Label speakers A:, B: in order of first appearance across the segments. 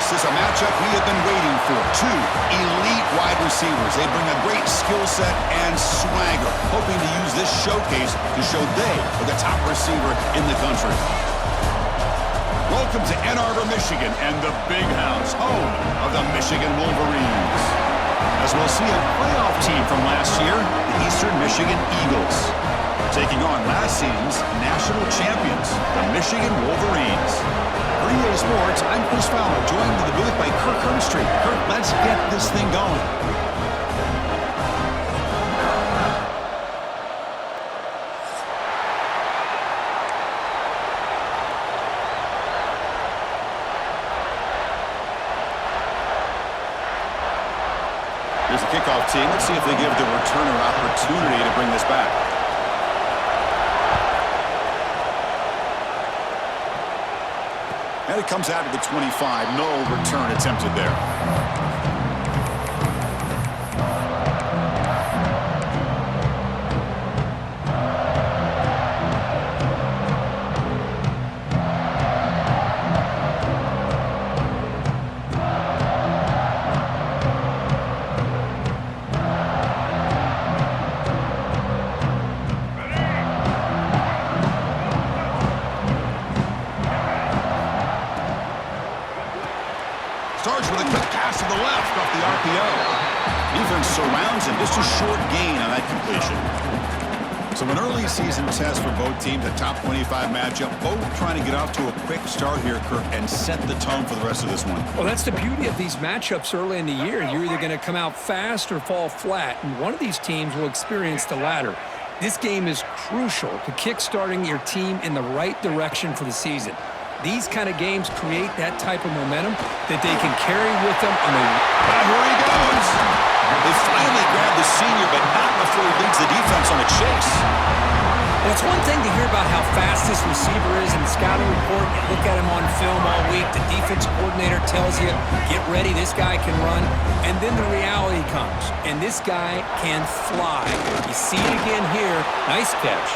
A: This is a matchup we have been waiting for. Two elite wide receivers. They bring a great skill set and swagger, hoping to use this showcase to show they are the top receiver in the country. Welcome to Ann Arbor, Michigan, and the Big House, home of the Michigan Wolverines. As we'll see a playoff team from last year, the Eastern Michigan Eagles, taking on last season's national champions, the Michigan Wolverines. For EA Sports, I'm Chris Fowler, joined in the booth by Kirk Herbstreit. Kirk, let's get this thing going. Here's the kickoff team. Let's see if they give the returner an opportunity to bring this back. And it comes out of the 25. No return attempted there. Starts with a quick pass to the left off the RPO. Defense surrounds him. Just a short gain on that completion. So an early season test for both teams, a top 25 matchup. Both trying to get off to a quick start here, Kirk, and set the tone for the rest of this one.
B: Well, that's the beauty of these matchups early in the year. You're either going to come out fast or fall flat, and one of these teams will experience the latter. This game is crucial to kick-starting your team in the right direction for the season. These kind of games create that type of momentum that they can carry with them on the...
A: Here he goes. They finally grabbed the senior, but not before he leads the defense on a chase.
B: Well, it's one thing to hear about how fast this receiver is in the scouting report. You look at him on film all week. The defense coordinator tells you, get ready, this guy can run. And then the reality comes, and this guy can fly. You see it again here. Nice catch.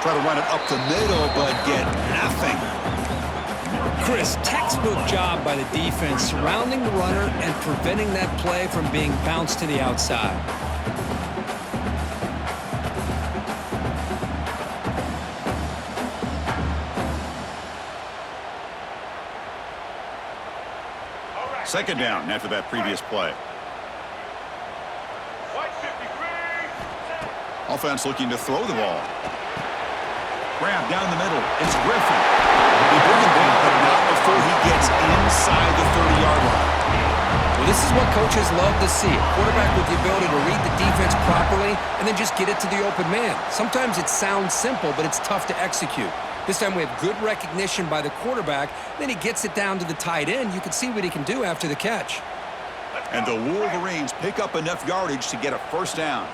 A: Try to run it up the middle, but get nothing.
B: Chris, textbook job by the defense, surrounding the runner and preventing that play from being bounced to the outside.
A: Second down after that previous play. Offense looking to throw the ball. Grab down the middle. It's Griffin. They bring him down, but not before he gets inside the 30-yard line.
B: Well, this is what coaches love to see. A quarterback with the ability to read the defense properly and then just get it to the open man. Sometimes it sounds simple, but it's tough to execute. This time we have good recognition by the quarterback. Then he gets it down to the tight end. You can see what he can do after the catch.
A: And the Wolverines pick up enough yardage to get a first down.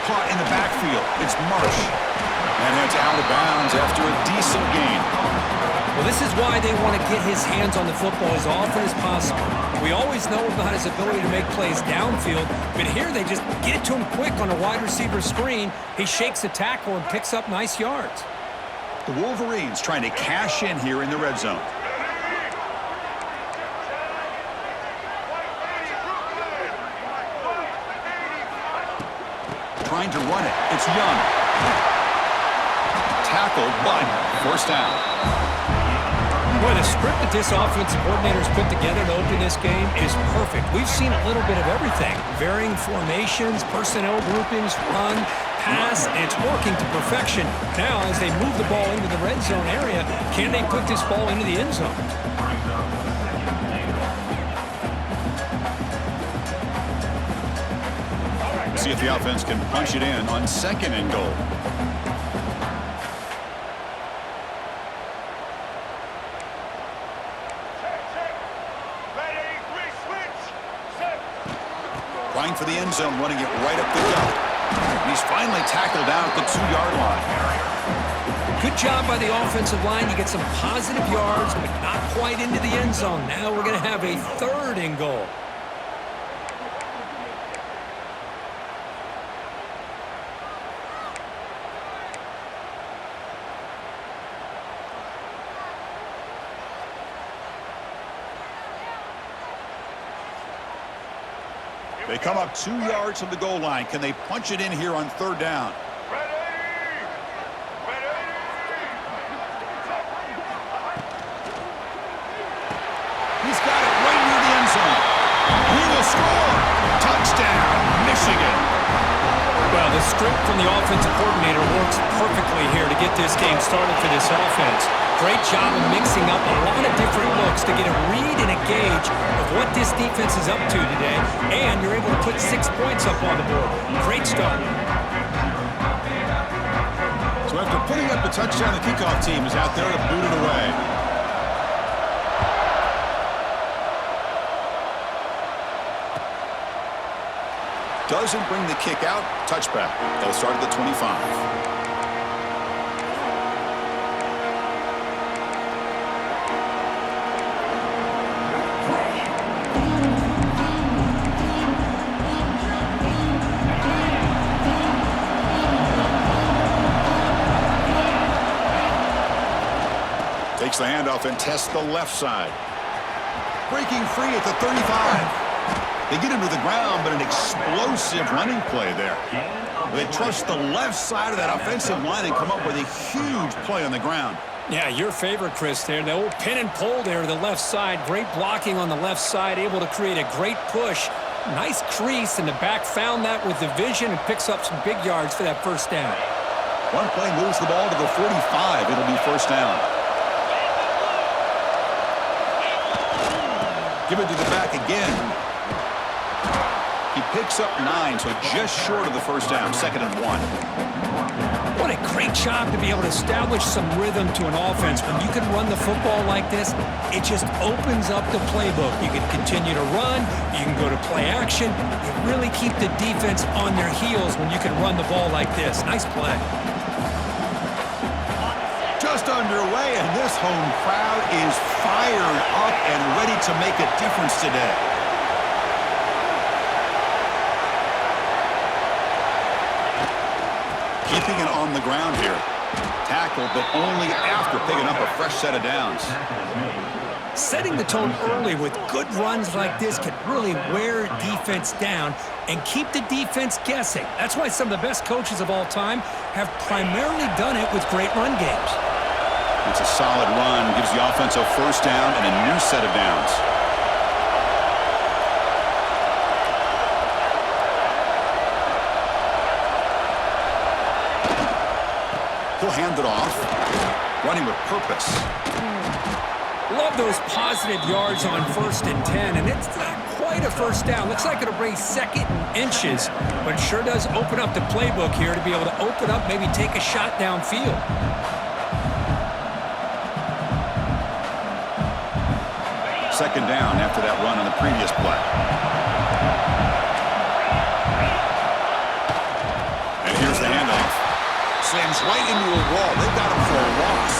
A: Caught in the backfield. It's Marsh. And it's out of bounds after a decent gain.
B: Well, this is why they want to get his hands on the football as often as possible. We always know about his ability to make plays downfield, but here they just get it to him quick on a wide receiver screen. He shakes the tackle and picks up nice yards.
A: The Wolverines trying to cash in here in the red zone. Trying to run it. It's Young. Tackled, but first down.
B: Boy, the script that this offensive coordinator's put together to open this game is perfect. We've seen a little bit of everything. Varying formations, personnel groupings, run, pass, and it's working to perfection. Now, as they move the ball into the red zone area, can they put this ball into the end zone?
A: See if the offense can punch it in on second and goal. Trying for the end zone, running it right up the gut. He's finally tackled down at the 2-yard line.
B: Good job by the offensive line. You get some positive yards, but not quite into the end zone. Now we're going to have a third and goal.
A: They come up 2 yards from the goal line. Can they punch it in here on third down? He's got it right near the end zone. He will score. Touchdown, Michigan.
B: Well, the script from the offensive coordinator works perfectly here to get this game started for this offense. Great job of mixing up a lot of different looks to get a read and a gauge of what this defense is up to today, and you're able to put 6 points up on the board. Great start.
A: So after putting up the touchdown, the kickoff team is out there to boot it away. Doesn't bring the kick out. Touchback. They'll start at the 25. Takes the handoff and tests the left side. Breaking free at the 35. They get him to the ground, but an explosive running play there. They trust the left side of that offensive line and come up with a huge play on the ground.
B: Yeah, your favorite, Chris, there. The old pin and pull there to the left side. Great blocking on the left side, able to create a great push. Nice crease, and the back found that with the vision and picks up some big yards for that first down.
A: One play moves the ball to the 45. It'll be first down. Give it to the back again. He picks up 9, so just short of the first down, 2nd and 1.
B: What a great job to be able to establish some rhythm to an offense. When you can run the football like this, it just opens up the playbook. You can continue to run. You can go to play action. You really keep the defense on their heels when you can run the ball like this. Nice play.
A: Just underway, and this home crowd is fired up and ready to make a difference today. Keeping it on the ground here. Tackle, but only after picking up a fresh set of downs.
B: Setting the tone early with good runs like this can really wear defense down and keep the defense guessing. That's why some of the best coaches of all time have primarily done it with great run games.
A: It's a solid run, gives the offense a first down and a new set of downs. He'll hand it off, running with purpose.
B: Love those positive yards on 1st and 10, and it's not quite a first down. Looks like it'll bring 2nd and inches, but it sure does open up the playbook here to be able to open up, maybe take a shot downfield.
A: Second down after that run on the previous play. And here's the handoff. Slams right into a wall. They've got him for a loss.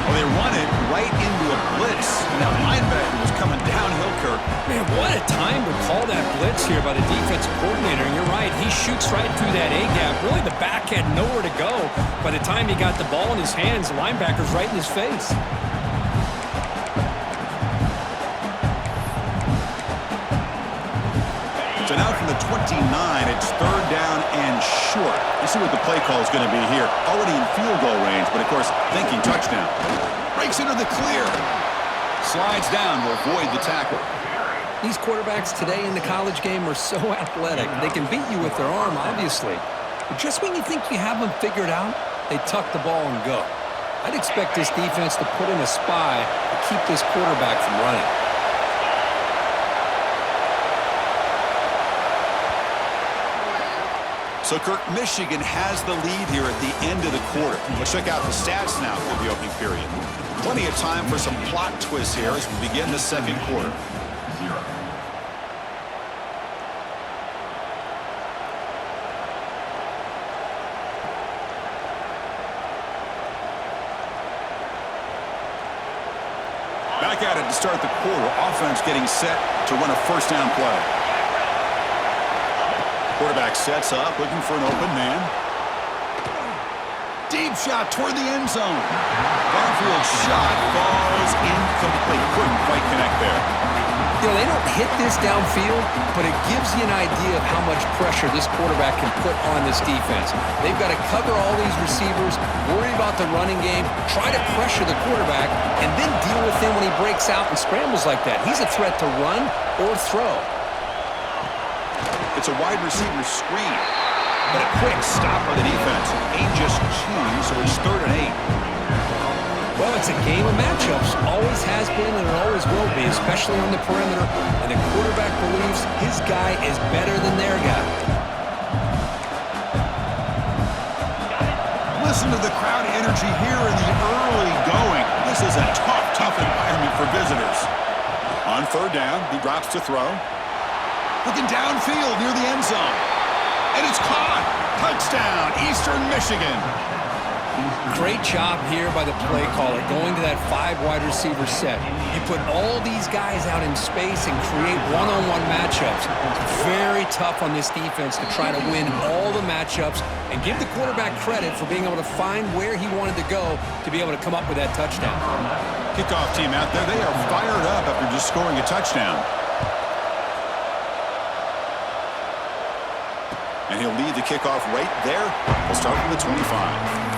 A: Well, they run it right into a blitz. And that linebacker was coming downhill, Kirk.
B: Man, what a time to call that blitz here by the defensive coordinator. And you're right, he shoots right through that A-gap. Really, the back had nowhere to go. By the time he got the ball in his hands, the linebacker's right in his face.
A: So now from the 29, it's 3rd down and short. Let's see what the play call is going to be here. Already in field goal range, but of course, thinking touchdown. Breaks into the clear. Slides down to avoid the tackle.
B: These quarterbacks today in the college game are so athletic. They can beat you with their arm, obviously. But just when you think you have them figured out, they tuck the ball and go. I'd expect this defense to put in a spy to keep this quarterback from running.
A: So, Kirk, Michigan has the lead here at the end of the quarter. Let's check out the stats now for the opening period. Plenty of time for some plot twists here as we begin the second quarter. Back at it to start the quarter. Offense getting set to run a first down play. Quarterback sets up, looking for an open man. Deep shot toward the end zone. Downfield shot falls incomplete. Couldn't quite connect there.
B: They don't hit this downfield, but it gives you an idea of how much pressure this quarterback can put on this defense. They've got to cover all these receivers, worry about the running game, try to pressure the quarterback, and then deal with him when he breaks out and scrambles like that. He's a threat to run or throw.
A: It's a wide receiver screen, but a quick stop by the defense. Gain just 2, so it's 3rd and 8.
B: Well, it's a game of matchups. Always has been and it always will be, especially on the perimeter. And the quarterback believes his guy is better than their guy.
A: Listen to the crowd energy here in the early going. This is a tough environment for visitors. On 3rd down, he drops to throw. Looking downfield near the end zone. And it's caught. Touchdown, Eastern Michigan.
B: Great job here by the play caller, going to that 5 wide receiver set. You put all these guys out in space and create one-on-one matchups. It's very tough on this defense to try to win all the matchups and give the quarterback credit for being able to find where he wanted to go to be able to come up with that touchdown.
A: Kickoff team out there, they are fired up after just scoring a touchdown. And he'll lead the kickoff right there. We'll start from the 25.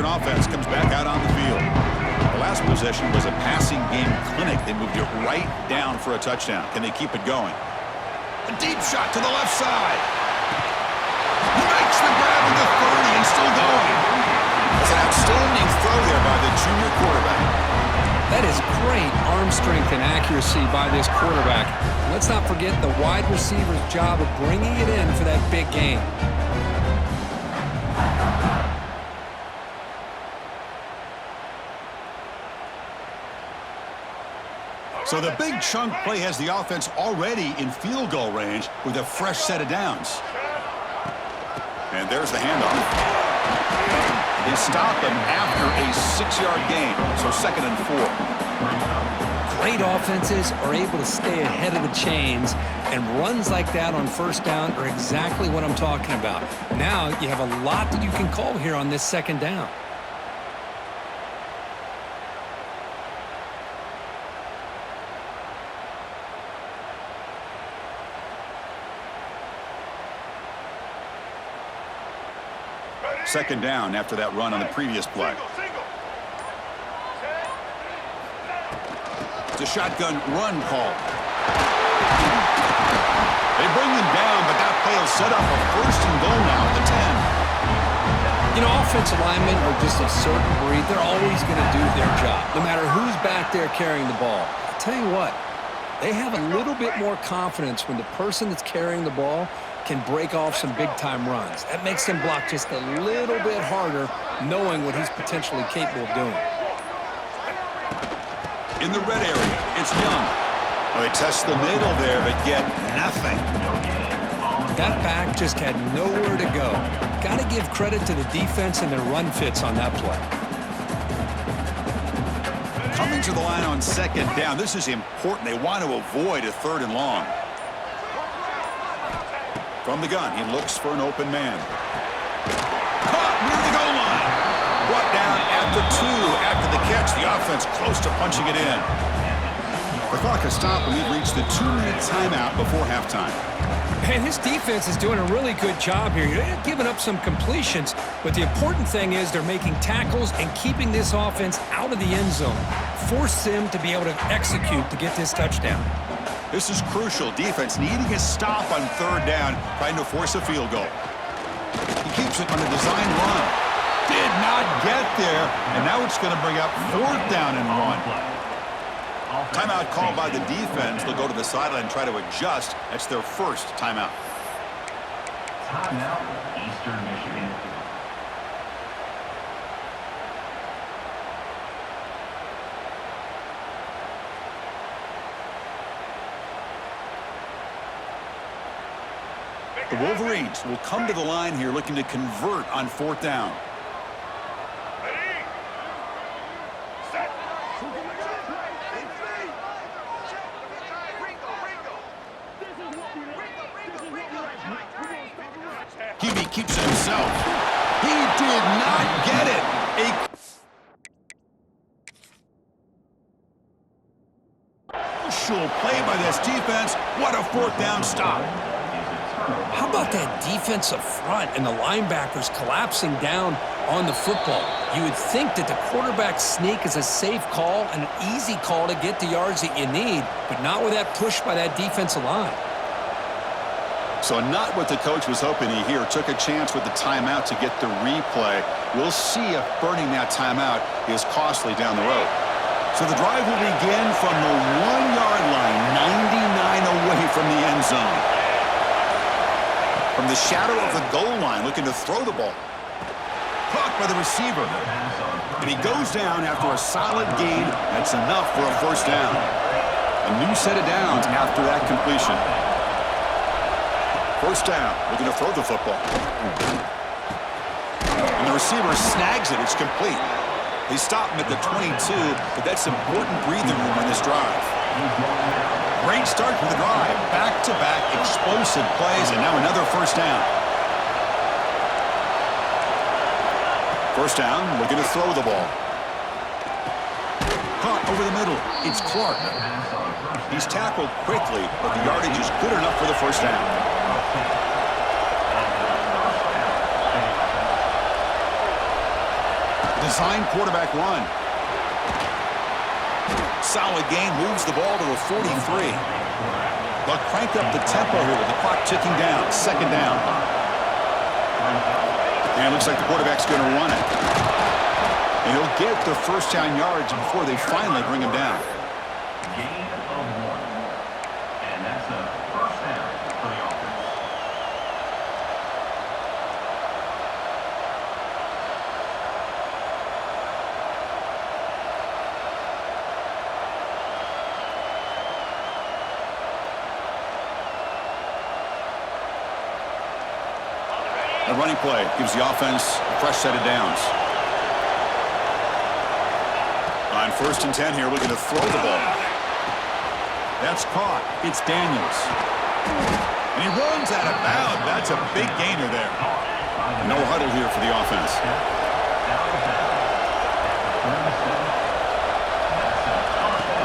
A: Offense comes back out on the field. The last possession was a passing game clinic. They moved it right down for a touchdown. Can they keep it going? A deep shot to the left side. He makes the grab at the 30 and still going. That's an outstanding throw there by the junior quarterback.
B: That is great arm strength and accuracy by this quarterback. Let's not forget the wide receiver's job of bringing it in for that big game.
A: So the big chunk play has the offense already in field goal range with a fresh set of downs. And there's the handoff. They stop him after a 6-yard gain, so 2nd and 4.
B: Great offenses are able to stay ahead of the chains, and runs like that on 1st down are exactly what I'm talking about. Now you have a lot that you can call here on this 2nd down.
A: Second down after that run on the previous play. It's a shotgun run call. They bring them down, but that play will set up a 1st and goal now at the 10.
B: Offensive linemen are just a certain breed. They're always going to do their job, no matter who's back there carrying the ball. I'll tell you what, they have a little bit more confidence when the person that's carrying the ball can break off some big-time runs. That makes him block just a little bit harder, knowing what he's potentially capable of doing.
A: In the red area, it's Young. Well, they test the middle there, but get nothing.
B: That back just had nowhere to go. Got to give credit to the defense and their run fits on that play.
A: Coming to the line on 2nd down, this is important. They want to avoid a 3rd and long. From the gun, he looks for an open man. Caught near the goal line. Brought down at the 2 after the catch. The offense close to punching it in. The clock has stopped, and we've reached the 2-minute timeout before halftime.
B: Man, this defense is doing a really good job here. They're giving up some completions, but the important thing is they're making tackles and keeping this offense out of the end zone. Force them to be able to execute to get this touchdown.
A: This is crucial. Defense needing a stop on 3rd down, trying to force a field goal. He keeps it on a design run. Did not get there, and now it's going to bring up 4th down and 1. Timeout called by the defense. They'll go to the sideline and try to adjust. That's their 1st timeout.
C: Timeout, Eastern Michigan.
A: The Wolverines will come to the line here looking to convert on 4th down. QB keeps it himself. He did not get it. A crucial play by this defense. What a 4th down stop.
B: How about that defensive front and the linebackers collapsing down on the football? You would think that the quarterback sneak is a safe call, an easy call to get the yards that you need, but not with that push by that defensive line.
A: So not what the coach was hoping to hear. Took a chance with the timeout to get the replay. We'll see if burning that timeout is costly down the road. So the drive will begin from the 1-yard line, 99 away from the end zone. From the shadow of the goal line, looking to throw the ball. Caught by the receiver. And he goes down after a solid gain. That's enough for a 1st down. A new set of downs after that completion. 1st down, looking to throw the football. And the receiver snags it. It's complete. They stop him at the 22, but that's important breathing room on this drive. Great start for the drive. Back-to-back explosive plays, and now another 1st down. 1st down, looking to throw the ball. Caught over the middle. It's Clark. He's tackled quickly, but the yardage is good enough for the 1st down. Design quarterback run. Solid gain, moves the ball to the 43. They'll crank up the tempo here with the clock ticking down. 2nd down. And it looks like the quarterback's going to run it. And he'll get the 1st down yards before they finally bring him down.
C: Gain of 1. And that's a 1st down for the offense.
A: A running play gives the offense a fresh set of downs. On 1st and 10 here, looking to throw the ball. That's caught. It's Daniels. And he runs out of bounds. That's a big gainer there. No huddle here for the offense.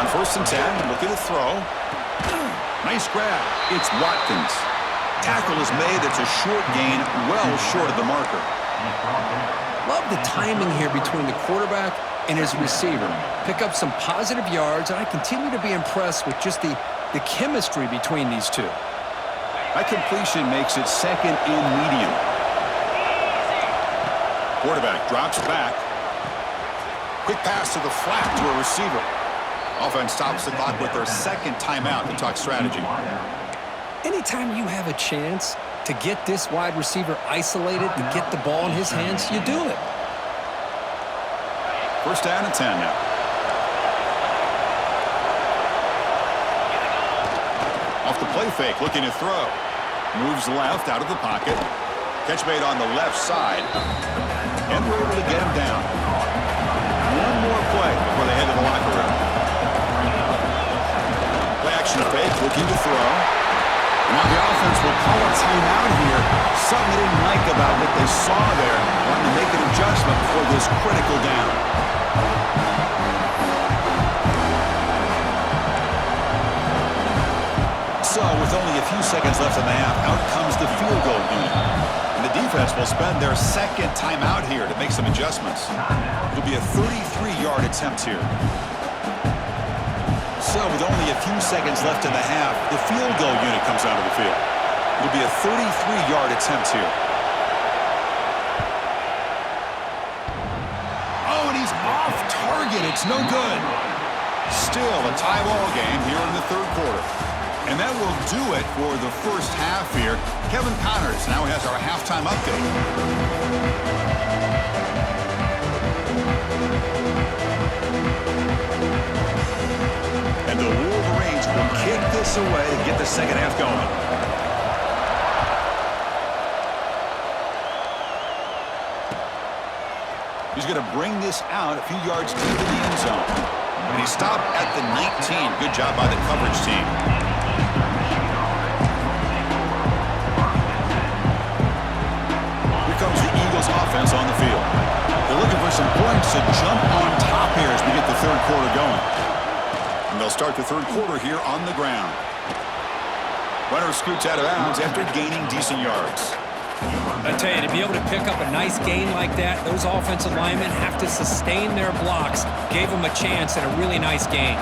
A: On 1st and 10, looking to throw. Nice grab. It's Watkins. Tackle is made. It's a short gain, well short of the marker.
B: Love the timing here between the quarterback and his receiver. Pick up some positive yards, and I continue to be impressed with just the chemistry between these two.
A: That completion makes it 2nd and medium. Quarterback drops back. Quick pass to the flat to a receiver. Offense stops the clock with their 2nd timeout to talk strategy.
B: Anytime you have a chance to get this wide receiver isolated, to get the ball in his hands, you do it.
A: 1st down and 10 now. Off the play fake, looking to throw. Moves left out of the pocket. Catch made on the left side. And we're able to get him down. One more play before they head to the locker room. Play action fake, looking to throw. Now the offense will call a timeout here. Something they didn't like about what they saw there. Wanting to make an adjustment before this critical down. So with only a few seconds left in the half, out comes the field goal unit. And the defense will spend their 2nd timeout here to make some adjustments. It'll be a 33-yard attempt here. So with only a few seconds left in the half, the field goal unit comes onto the field. It'll be a 33-yard attempt here. Oh, and he's off target. It's no good. Still a tie ball game here in the 3rd quarter. And that will do it for the 1st half here. Kevin Connors now has our halftime update. And the Wolverines will kick this away to get the 2nd half going. He's going to bring this out a few yards deep in the end zone. And he stopped at the 19. Good job by the coverage team. Here comes the Eagles offense on the field. They're looking for some points to jump on top here as we get the third quarter going. And they'll start the third quarter here on the ground. Runner scoots out of bounds after gaining decent yards.
B: I tell you, to be able to pick up a nice gain like that, those offensive linemen have to sustain their blocks. Gave them a chance at a really nice gain.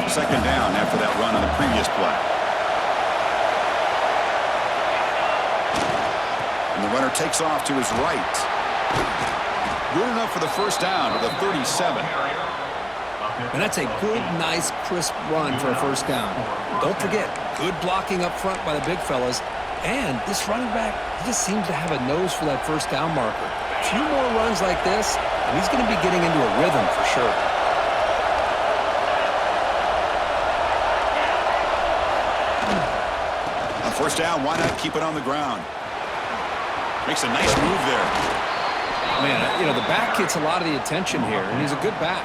A: Second down after that run on the previous play. And the runner takes off to his right. Good enough for the first down to the 37.
B: And that's a good, nice, crisp run for a first down. Don't forget, good blocking up front by the big fellas. And this running back, he just seems to have a nose for that first down marker. A few more runs like this, and he's going to be getting into a rhythm for sure.
A: On first down, why not keep it on the ground? Makes a nice move there.
B: Man, you know, the back gets a lot of the attention here, and he's a good back.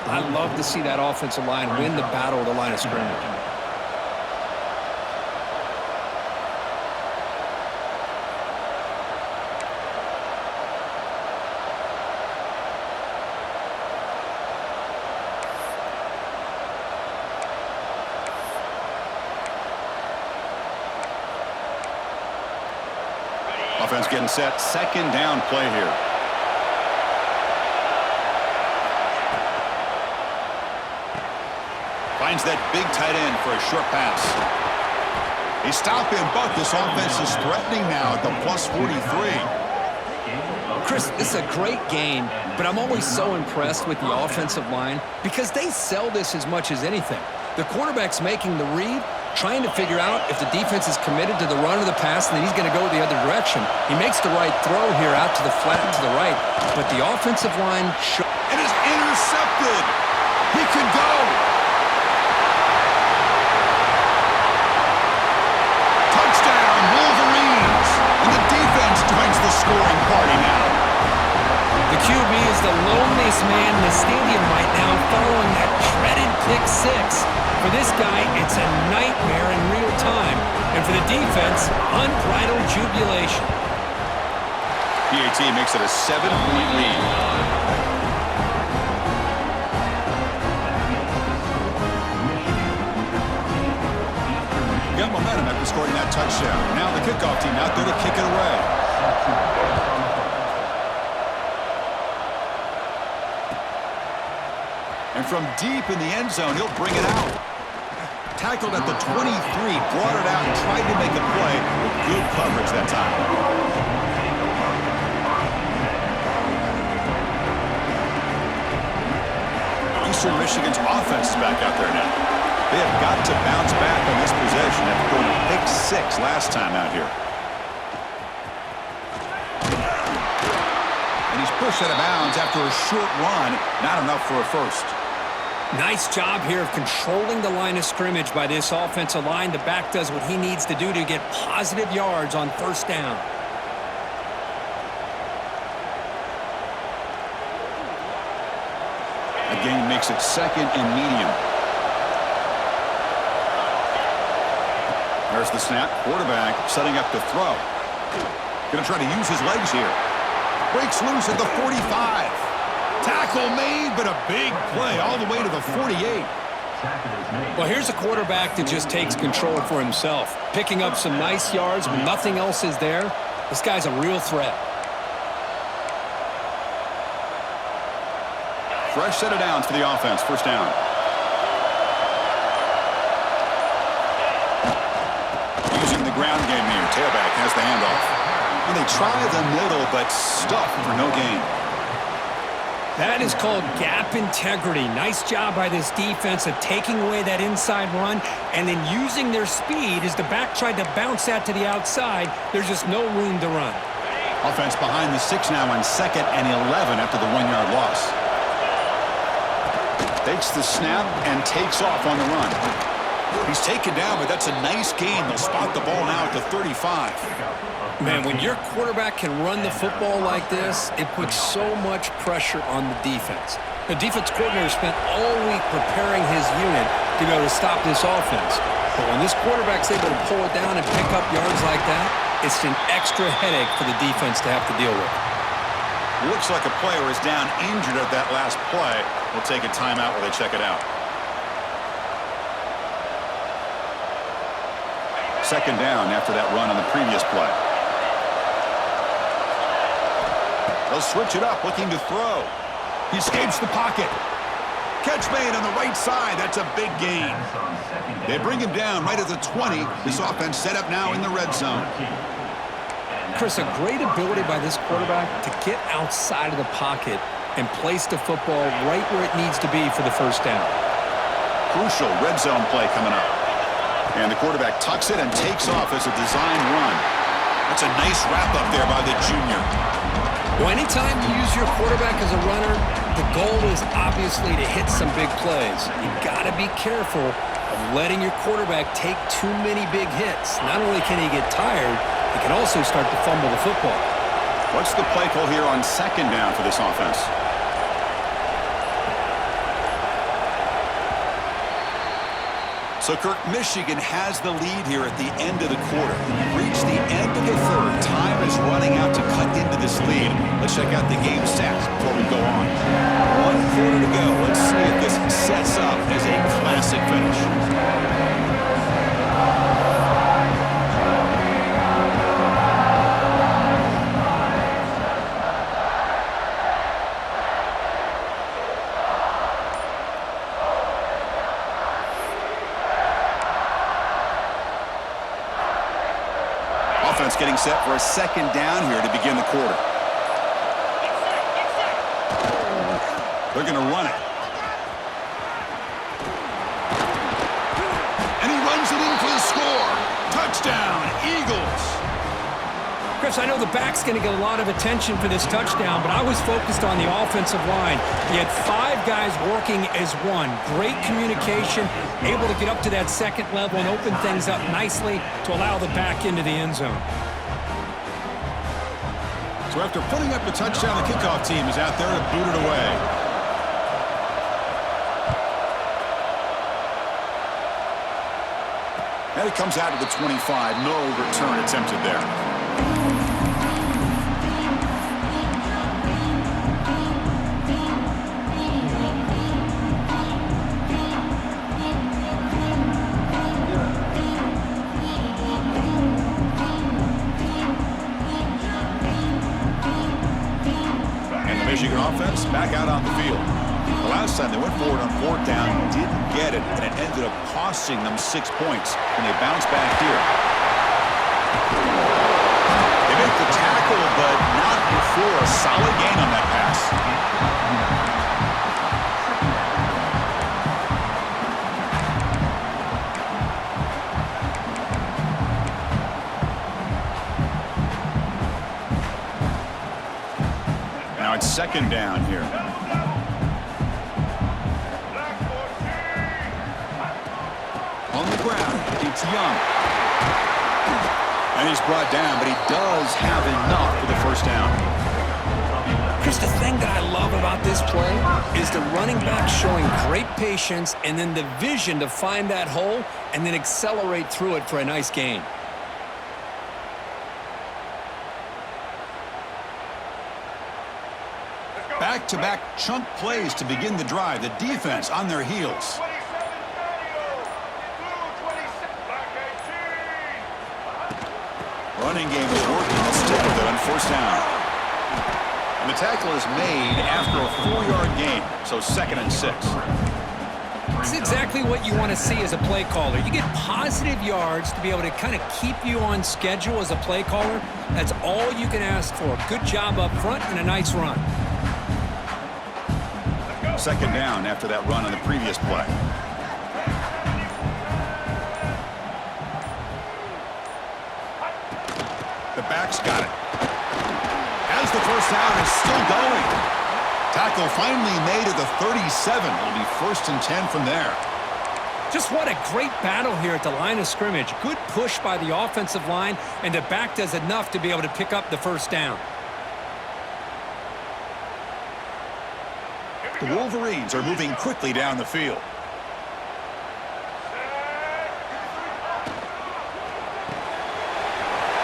B: I love to see that offensive line win the battle of the line of scrimmage.
A: Offense getting set. Second down play here. Finds that big tight end for a short pass. He stopped him, but this offense is threatening now at the plus 43.
B: Chris, this is a great game, but I'm always so impressed with the offensive line because they sell this as much as anything. The quarterback's making the read, trying to figure out if the defense is committed to the run or the pass, and then he's going to go the other direction. He makes the right throw here out to the flat and to the right, but the offensive line...
A: And is intercepted! He could go! Touchdown, Wolverines! And the defense joins the scoring party now.
B: The QB is the loneliest man in the stadium right now following that dreaded pick six. For this guy, it's a nightmare in real time. And for the defense, unbridled jubilation.
A: PAT makes it a 7-point lead. Got momentum after scoring that touchdown. Now the kickoff team out there to kick it away. And from deep in the end zone, he'll bring it out. Tackled at the 23, brought it out and tried to make a play with good coverage that time. Eastern Michigan's offense is back out there now. They have got to bounce back on this possession after going to pick six last time out here. And he's pushed out of bounds after a short run, not enough for a first.
B: Nice job here of controlling the line of scrimmage by this offensive line. The back does what he needs to do to get positive yards on first down.
A: Again, makes it second and medium. There's the snap. Quarterback setting up to throw. Going to try to use his legs here. Breaks loose at the 45. Tackle made, but a big play all the way to the 48.
B: Well, here's a quarterback that just takes control for himself. Picking up some nice yards when nothing else is there. This guy's a real threat.
A: Fresh set of downs for the offense. First down. Using the ground game here. Tailback has the handoff. And they try the middle, but stuck for no gain.
B: That is called gap integrity. Nice job by this defense of taking away that inside run and then using their speed as the back tried to bounce that to the outside. There's just no room to run.
A: Offense behind the 6 now on 2nd and 11 after the 1-yard loss. Takes the snap and takes off on the run. He's taken down, but that's a nice gain. They'll spot the ball now at the 35.
B: Man, when your quarterback can run the football like this, it puts so much pressure on the defense. The defense coordinator spent all week preparing his unit to be able to stop this offense. But when this quarterback's able to pull it down and pick up yards like that, it's an extra headache for the defense to have to deal with.
A: Looks like a player is down injured at that last play. We'll take a timeout while they check it out. Second down after that run on the previous play. They'll switch it up, looking to throw. He escapes the pocket. Catch made on the right side. That's a big gain. They bring him down right at the 20. This offense set up now in the red zone.
B: Chris, a great ability by this quarterback to get outside of the pocket and place the football right where it needs to be for the first down.
A: Crucial red zone play coming up. And the quarterback tucks it and takes off as a design run. That's a nice wrap up there by the junior.
B: Well, anytime you use your quarterback as a runner, the goal is obviously to hit some big plays. You've got to be careful of letting your quarterback take too many big hits. Not only can he get tired, he can also start to fumble the football.
A: What's the play call here on second down for this offense? So, Kirk, Michigan has the lead here at the end of the quarter. Reached the end of the third. Time is running out to cut into this lead. Let's check out the game stats before we go on. 1 quarter to go. Let's see if this sets up as a classic finish. Offense getting set for a second down here to begin the quarter. They're going to run it. And he runs it in for the score. Touchdown, Eagles.
B: Chris, I know the back's going to get a lot of attention for this touchdown, but I was focused on the offensive line. You had 5 guys working as one. Great communication, able to get up to that second level and open things up nicely to allow the back into the end zone.
A: So after putting up the touchdown, the kickoff team is out there to boot it away. And it comes out to the 25. No return attempted there. Michigan offense back out on the field. The last time they went forward on 4th down, didn't get it, and it ended up costing them 6 points, and they bounce back here. They make the tackle, but not before a solid gain on that pass. It's second down here. On the ground, it's Young. And he's brought down, but he does have enough for the first down.
B: Chris, the thing that I love about this play is the running back showing great patience and then the vision to find that hole and then accelerate through it for a nice gain.
A: Back-to-back chunk plays to begin the drive. The defense on their heels. Running game is working. Let's stick with it on 1st down. And the tackle is made after a 4-yard gain, so 2nd and 6.
B: This is exactly what you want to see as a play caller. You get positive yards to be able to kind of keep you on schedule as a play caller. That's all you can ask for. Good job up front and a nice run.
A: Second down after that run on the previous play. The back's got it. As the first down is still going. Tackle finally made at the 37. It'll be 1st and 10 from there.
B: Just what a great battle here at the line of scrimmage. Good push by the offensive line, and the back does enough to be able to pick up the first down.
A: The Wolverines are moving quickly down the field.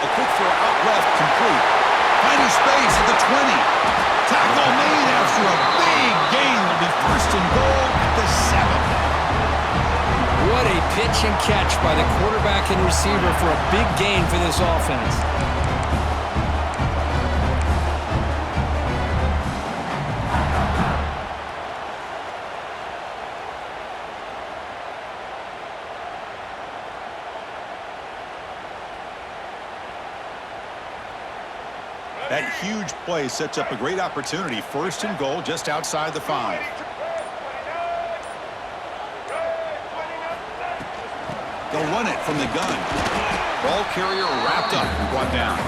A: A quick throw out left, complete. Finding space at the 20. Tackle made after a big gain. Will be first and goal at the 7.
B: What a pitch and catch by the quarterback and receiver for a big gain for this offense.
A: That huge play sets up a great opportunity. First and goal just outside the 5. They'll run it from the gun. Ball carrier wrapped up and brought down.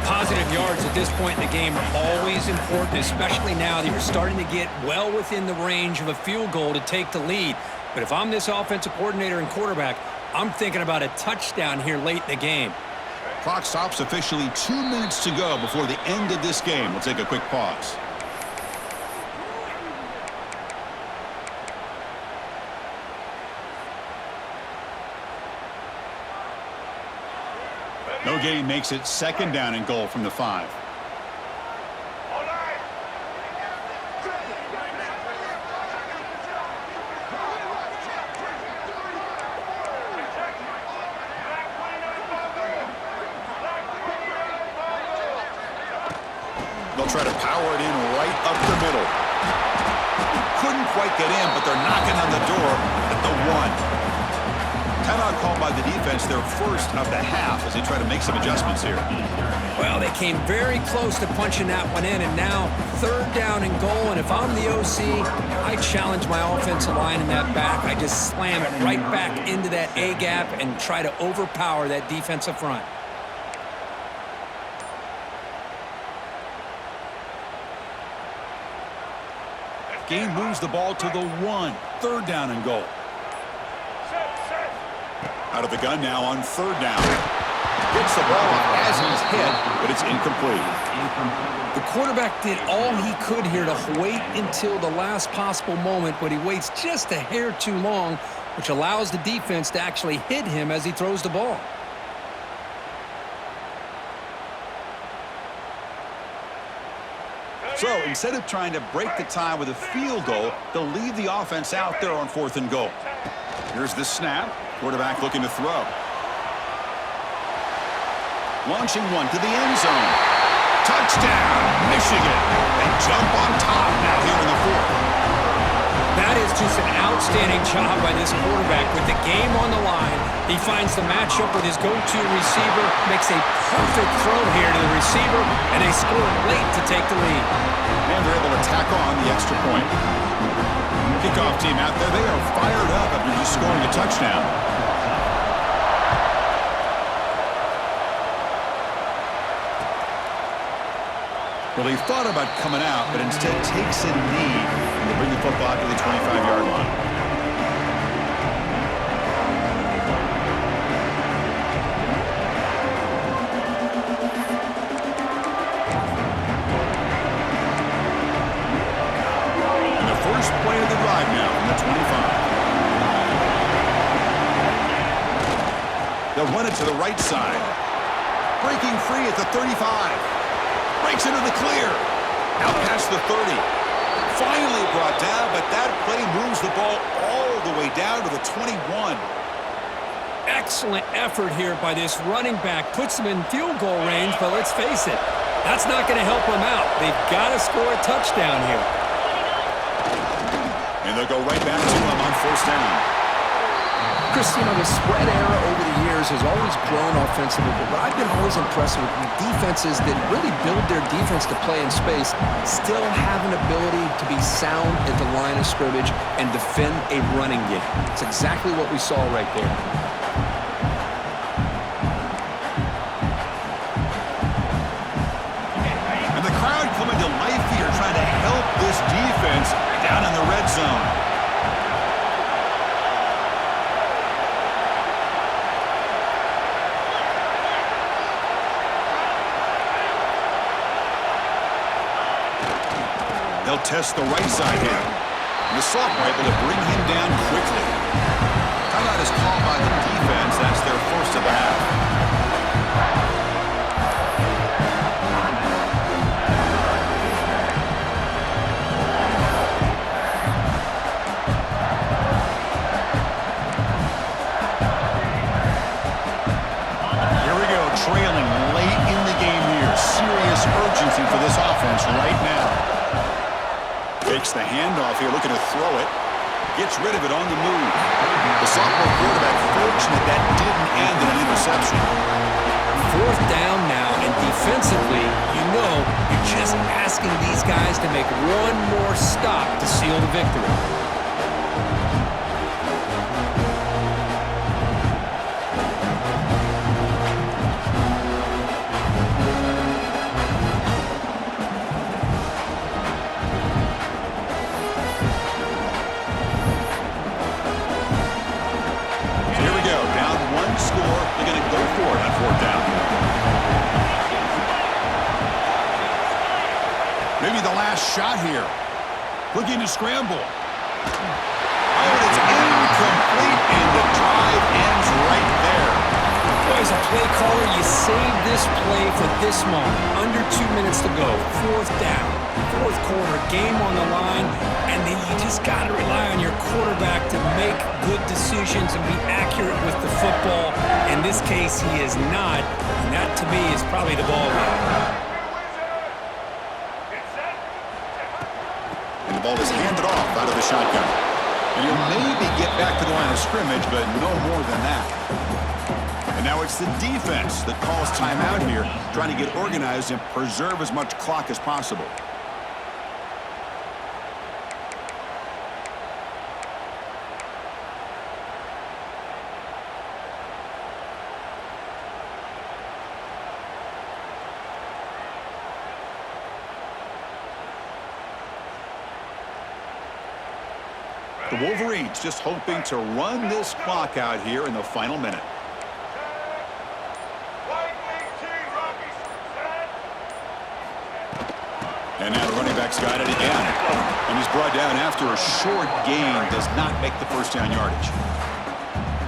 B: Positive yards at this point in the game are always important, especially now that you're starting to get well within the range of a field goal to take the lead. But if I'm this offensive coordinator and quarterback, I'm thinking about a touchdown here late in the game.
A: Clock stops officially 2 minutes to go before the end of this game. We'll take a quick pause. No gain makes it second down and goal from the 5. They'll try to power it in right up the middle. Couldn't quite get in, but they're knocking on the door at the 1. Timeout called by the defense, their first of the half, as they try to make some adjustments here.
B: Well, they came very close to punching that one in, and now third down and goal. And if I'm the OC, I challenge my offensive line in that back. I just slam it right back into that A-gap and try to overpower that defensive front.
A: Gain moves the ball to the 1. Third down and goal. Out of the gun now on third down. Gets the ball off as he's hit, but it's incomplete.
B: The quarterback did all he could here to wait until the last possible moment, but he waits just a hair too long, which allows the defense to actually hit him as he throws the ball.
A: So instead of trying to break the tie with a field goal, they'll leave the offense out there on fourth and goal. Here's the snap. Quarterback looking to throw. Launching one to the end zone. Touchdown, Michigan. They jump on top now here in the 4th.
B: That is just an outstanding job by this quarterback. With the game on the line, he finds the matchup with his go-to receiver, makes a perfect throw here to the receiver, and they score late to take the lead.
A: And they're able to tack on the extra point. Kickoff team out there, they are fired up after just scoring a touchdown. Well, he thought about coming out, but instead takes a knee to bring the football to the 25-yard line. And the first play of the drive now from the 25. They'll run it to the right side. Breaking free at the 35. Breaks into the clear. Out past the 30. Finally brought down, but that play moves the ball all the way down to the 21.
B: Excellent effort here by this running back. Puts him in field goal range, but let's face it, that's not going to help him out. They've got to score a touchdown here.
A: And they'll go right back to him on first down.
D: Christina, the spread era over the years has always grown offensively, but I've been always impressed with defenses that really build their defense to play in space, still have an ability to be sound at the line of scrimmage and defend a running game. It's exactly what we saw right there.
A: And the crowd coming to life here, trying to help this defense down in the red zone. They'll test the right side here. And the sophomore able to bring him down quickly. Timeout is called by the defense. That's their first of the half. Trailing late in the game here. Serious urgency for this offense right now. Takes the handoff here, looking to throw it. Gets rid of it on the move. The sophomore quarterback fortunate that didn't end in an interception.
B: Fourth down now, and defensively, you know you're just asking these guys to make one more stop to seal the victory.
A: Maybe the last shot here. Looking to scramble. Oh, and it's incomplete, and the drive ends right there.
B: Boy, as a play caller, you save this play for this moment. Under 2 minutes to go. Fourth down. Fourth quarter, game on the line, and then you just got to rely on your quarterback to make good decisions and be accurate with the football. In this case, he is not, and that, to me, is probably the ball game.
A: And the ball is handed off out of the shotgun. And he'll maybe get back to the line of scrimmage, but no more than that. And now it's the defense that calls timeout here, trying to get organized and preserve as much clock as possible. The Wolverines just hoping to run this clock out here in the final minute. And now the running back's got it again. And he's brought down after a short gain, does not make the first down yardage.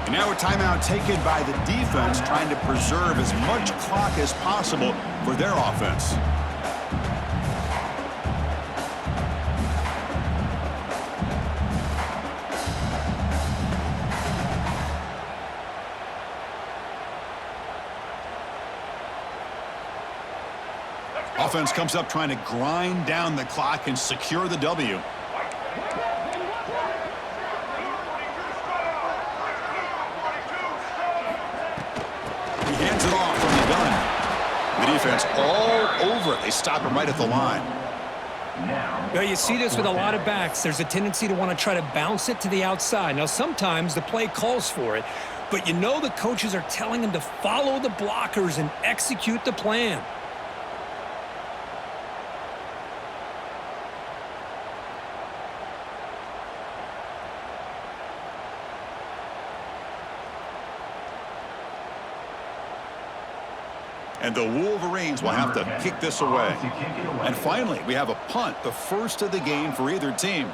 A: And now a timeout taken by the defense, trying to preserve as much clock as possible for their offense. Offense comes up trying to grind down the clock and secure the W. He hands it off from the gun. The defense all over it. They stop him right at the line.
B: Well, you see this with a lot of backs. There's a tendency to want to try to bounce it to the outside. Now, sometimes the play calls for it, but you know the coaches are telling them to follow the blockers and execute the plan.
A: And the Wolverines will have to kick this away. And finally, we have a punt, the first of the game for either team.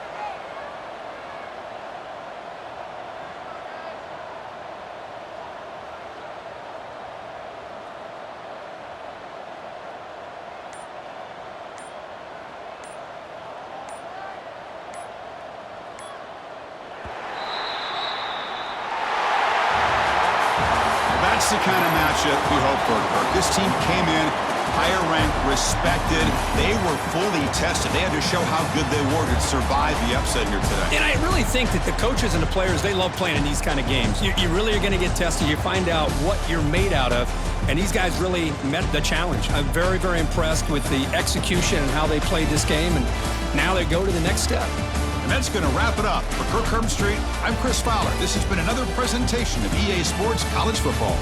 A: That's the kind of matchup we hope for, Kirk. This team came in higher ranked, respected. They were fully tested. They had to show how good they were to survive the upset here today.
B: And I really think that the coaches and the players, they love playing in these kind of games. You really are going to get tested. You find out what you're made out of. And these guys really met the challenge. I'm very, very impressed with the execution and how they played this game. And now they go to the next step.
A: And that's going to wrap it up. For Kirk Herbstreit, I'm Chris Fowler. This has been another presentation of EA Sports College Football.